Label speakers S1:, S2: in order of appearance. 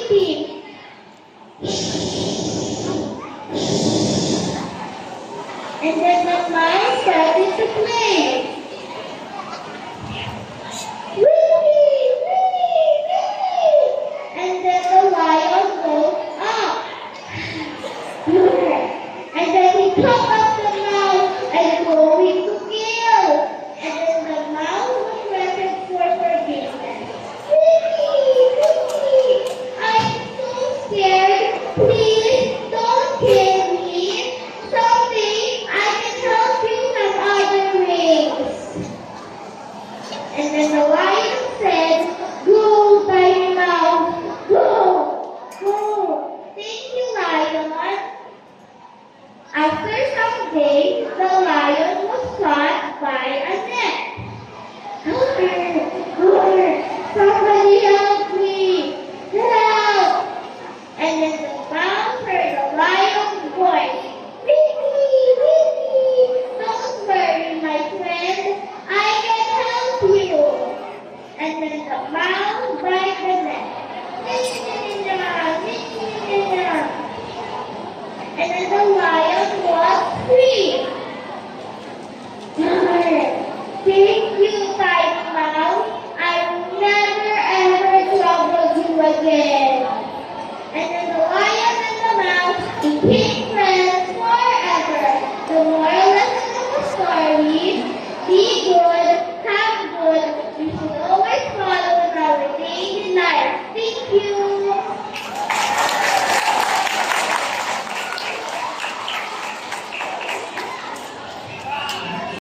S1: sleeping. And then the mouse started to play. Wee, wee, wee. And then the lion woke up. And then he took up the mouse and going to kill. And then the mouse was ready for forgiveness. Wee, I'm so scared. Please don't kill me. Someday I can help you have other rings. And then the lion said, go, tiny mouse, go, go. Thank you, lion. After some days, the lion was caught by a net. Somebody help me! Help! And then the mouse heard the lion's voice. Ricky, Ricky, don't worry, my friend. I can help you. And then the mouse bit the net. And then the lion was free. Thank you, tiny mouse. I'll never ever trouble you again. And then the lion and the mouse became friends forever. The moral lesson of the story: be good, have good. We should always follow in our daily life. Thank you.